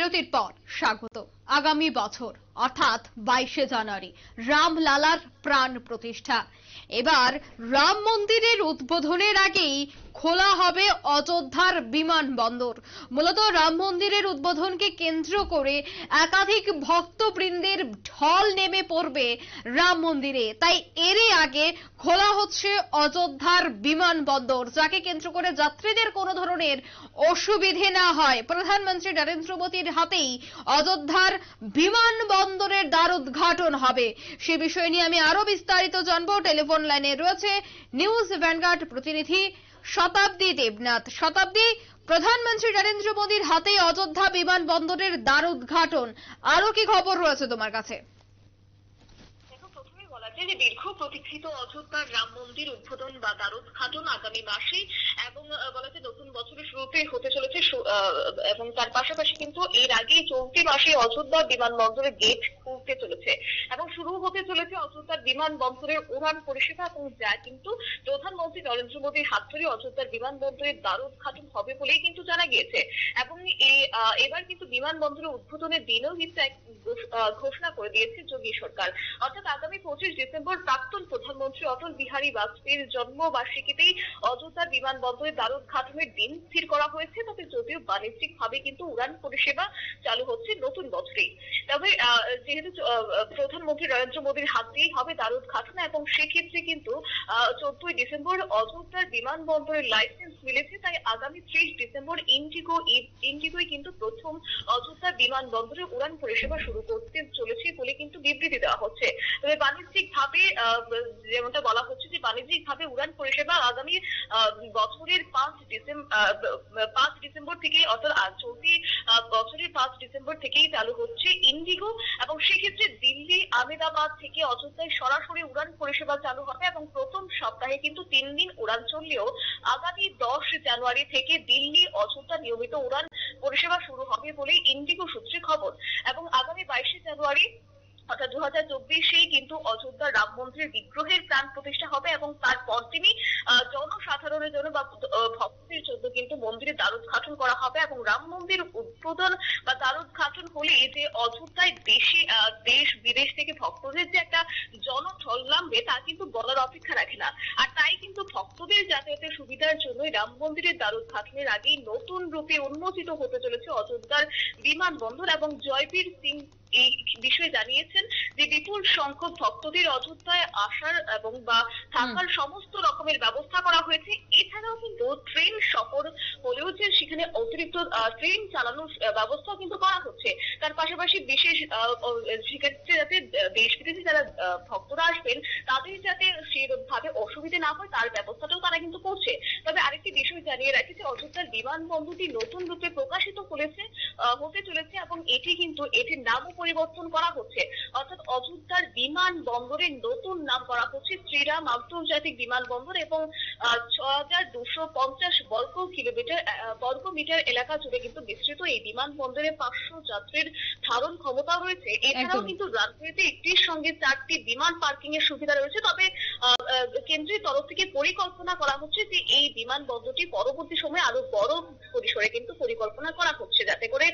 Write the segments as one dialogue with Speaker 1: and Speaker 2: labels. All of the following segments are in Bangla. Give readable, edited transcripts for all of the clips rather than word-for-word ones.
Speaker 1: বিরতির পর স্বাগত। আগামী বছর অর্থাৎ 22শে জানুয়ারি রামলালার প্রাণ প্রতিষ্ঠা। এবার রাম মন্দিরের উদ্বোধনের আগেই খোলা হবে অযোধ্যার বিমানবন্দর। মূলত রাম মন্দিরের উদ্বোধনকে কেন্দ্র করে একাধিক ভক্তবৃন্দের ঢল নেমে পড়বে রাম মন্দিরে, তাই এরই আগে খোলা হচ্ছে অযোধ্যার বিমানবন্দর, যাকে কেন্দ্র করে যাত্রীদের কোনো ধরনের অসুবিধে না হয়। প্রধানমন্ত্রী নরেন্দ্র মোদীর হাতেই অযোধ্যার বিমানবন্দরের দ্বার উদ্ঘাটন হবে। সে বিষয় নিয়ে আমি আরো বিস্তারিত জানবো। টেলিফোন লাইনে রয়েছে নিউজ ভ্যানগার্ড প্রতিনিধি শতাব্দী দেবনাথ। শতাব্দী, প্রধানমন্ত্রী নরেন্দ্র মোদীর হাতেই অযোধ্যা বিমানবন্দরের দ্বার উদ্ঘাটন, আরো কি খবর রয়েছে তোমার কাছে?
Speaker 2: যে দীর্ঘ প্রতীক্ষিত অযোধ্যার রাম মন্দির উদ্বোধন বা দ্বার উদ্ঘাটন আগামী মাসে এবং বলা যায় নতুন বছরের শুরুতে হতে চলেছে, এবং তার পাশাপাশি কিন্তু এর আগে চলতি মাসে অযোধ্যা বিমানবন্দরের গেট খুলতে চলেছে এবং শুরু হতে চলেছে অযোধ্যার বিমানবন্দরের উড়ান পরিষেবা, এবং যা কিন্তু প্রধানমন্ত্রী নরেন্দ্র মোদীর হাত ধরে অযোধ্যার বিমানবন্দরের দ্বার উদ্ঘাটন হবে বলেই কিন্তু জানা গিয়েছে। এবং এবার কিন্তু বিমানবন্দরের উদ্বোধনের দিনও কিন্তু এক ঘোষণা করে দিয়েছে যোগী সরকার, অর্থাৎ আগামী 25 ডিসেম্বর প্রাক্তন প্রধানমন্ত্রী অটল বিহারী বাজপেয়ীর জন্মবার্ষিকীতেই অযোধ্যার বিমানবন্দরের দ্বার উদ্ঘাটনের দিন স্থির করা হয়েছে। তবে যদিও বাণিজ্যিক ভাবে কিন্তু উড়ান পরিষেবা চালু হচ্ছে নতুন বছরেই। তবে যেহেতু প্রধানমন্ত্রী নরেন্দ্র মোদীর হাত দিয়েই হবে দ্বার উদ্ঘাটন, এবং সেক্ষেত্রে কিন্তু 14 ডিসেম্বর অযোধ্যার বিমানবন্দরের লাইসেন্স মিলেছে, তাই আগামী 30 ডিসেম্বর ইন্ডিগোই কিন্তু প্রথম অযোধ্যার বিমানবন্দরে উড়ান পরিষেবা শুরু করতে চলেছে বলে কিন্তু বিবৃতি দেওয়া হচ্ছে। তবে বাণিজ্যিক ভাবে যেমনটা বলা হচ্ছে যে বাণিজ্যিক ভাবে উড়ান পরিষেবা আগামী বছরের 5 ডিসেম্বর থেকে, অর্থাৎ চলতি বছরের 5 ডিসেম্বর থেকেই চালু হচ্ছে ইন্ডিগো, এবং সেক্ষেত্রে দিল্লি আহমেদাবাদ থেকে অযোধ্যায় সরাসরি উড়ান পরিষেবা চালু হবে এবং প্রথম সপ্তাহে কিন্তু 3 দিন উড়ান চললেও আগামী 10 জানুয়ারি থেকে দিল্লি অযোধ্যা নিয়মিত উড়ান পরিষেবা শুরু হবে বলে ইন্ডিগো সূত্রে খবর। এবং আগামী 22শে জানুয়ারি অর্থাৎ 2024 কিন্তু অযোধ্যার রাম মন্দিরের বিগ্রহের প্রাণ প্রতিষ্ঠা হবে, এবং তারপর দিনই জনসাধারণের জন্য বা ভক্তদের জন্য কিন্তু মন্দিরের দ্বার উদ্ঘাটন করা হবে। এবং রাম মন্দির উদ্বোধন বা দ্বার উদ্ঘাটন হলে যে অযোধ্যায় দেশ বিদেশ থেকে ভক্তদের যে একটা জনঢল নামবে তা কিন্তু বলার অপেক্ষা রাখে না। আর তাই কিন্তু ভক্তদের যাতায়াতের সুবিধার জন্য রাম মন্দিরের দ্বার উদ্ঘাটনের আগেই নতুন রূপে উন্মোচিত হতে চলেছে অযোধ্যার বিমানবন্দর। এবং জয়বীর সিং এই বিষয়ে জানিয়েছেন যে বিপুল সংখ্যক ভক্তদের অযোধ্যায় আসার এবং বা থাকার সমস্ত রকমের ব্যবস্থা করা হয়েছে। এছাড়াও কিন্তু ট্রেন সফর হলেও যে সেখানে অতিরিক্ত ট্রেন চালানোর ব্যবস্থা কিন্তু করা হচ্ছে। তার পাশাপাশি বিশেষ সেক্ষেত্রে যাতে দেশ বিদেশে যারা ভক্তরা আসবেন তাদের যাতে সেভাবে অসুবিধা না হয় তার ব্যবস্থাটাও তারা কিন্তু করছে। তবে আরেকটি বিষয় জানিয়ে রাখি যে অযোধ্যার বিমানবন্দরটি নতুন রূপে প্রকাশিত হতে চলেছে, এবং এটি কিন্তু এটির নামও পরিবর্তন করা হচ্ছে, অর্থাৎ অযোধ্যার বিমানবন্দরের নতুন নাম করা হচ্ছে শ্রীরাম আন্তর্জাতিক বিমানবন্দর। এবং 6250 বর্গ মিটার এলাকা জুড়ে কিন্তু বিস্তৃত এই বিমানবন্দরে 500 যাত্রীর ধারণ ক্ষমতা রয়েছে। এছাড়াও কিন্তু রাজধানীতে একটির সঙ্গে 4টি বিমান পার্কিং এর সুবিধা রয়েছে। তবে কেন্দ্রের তরফ থেকে পরিকল্পনা করা হচ্ছে যে এই বিমানবন্দরটি পরবর্তী সময়ে আরো বড় পরিসরে কিন্তু পরিকল্পনা করা হচ্ছে, যাতে করে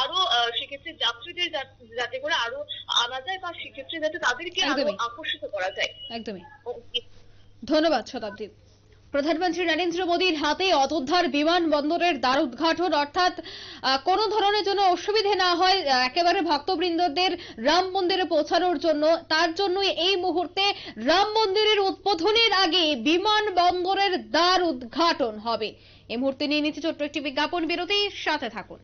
Speaker 2: আরো সেক্ষেত্রে যাত্রীদের যাতে করে আরো আনা যায় বা সেক্ষেত্রে যাতে তাদেরকে আরো আকর্ষিত করা যায়।
Speaker 1: একদমই ধন্যবাদ শতাব্দী। প্রধানমন্ত্রী নরেন্দ্র মোদীর হাতে অযোধ্যার বিমানবন্দরের দ্বার উদ্ঘাটন, অর্থাৎ কোনো ধরনের জন্য অসুবিধে না হয় একেবারে ভক্তবৃন্দদের রাম মন্দিরে পৌঁছানোর জন্য, তার জন্য এই মুহূর্তে রাম মন্দিরের উদ্বোধনের আগে বিমানবন্দরের দ্বার উদ্ঘাটন হবে। এই মুহূর্তে নিয়ে নিচ্ছে ছোট্ট একটি বিজ্ঞাপন বিরতি, সাথে থাকুন।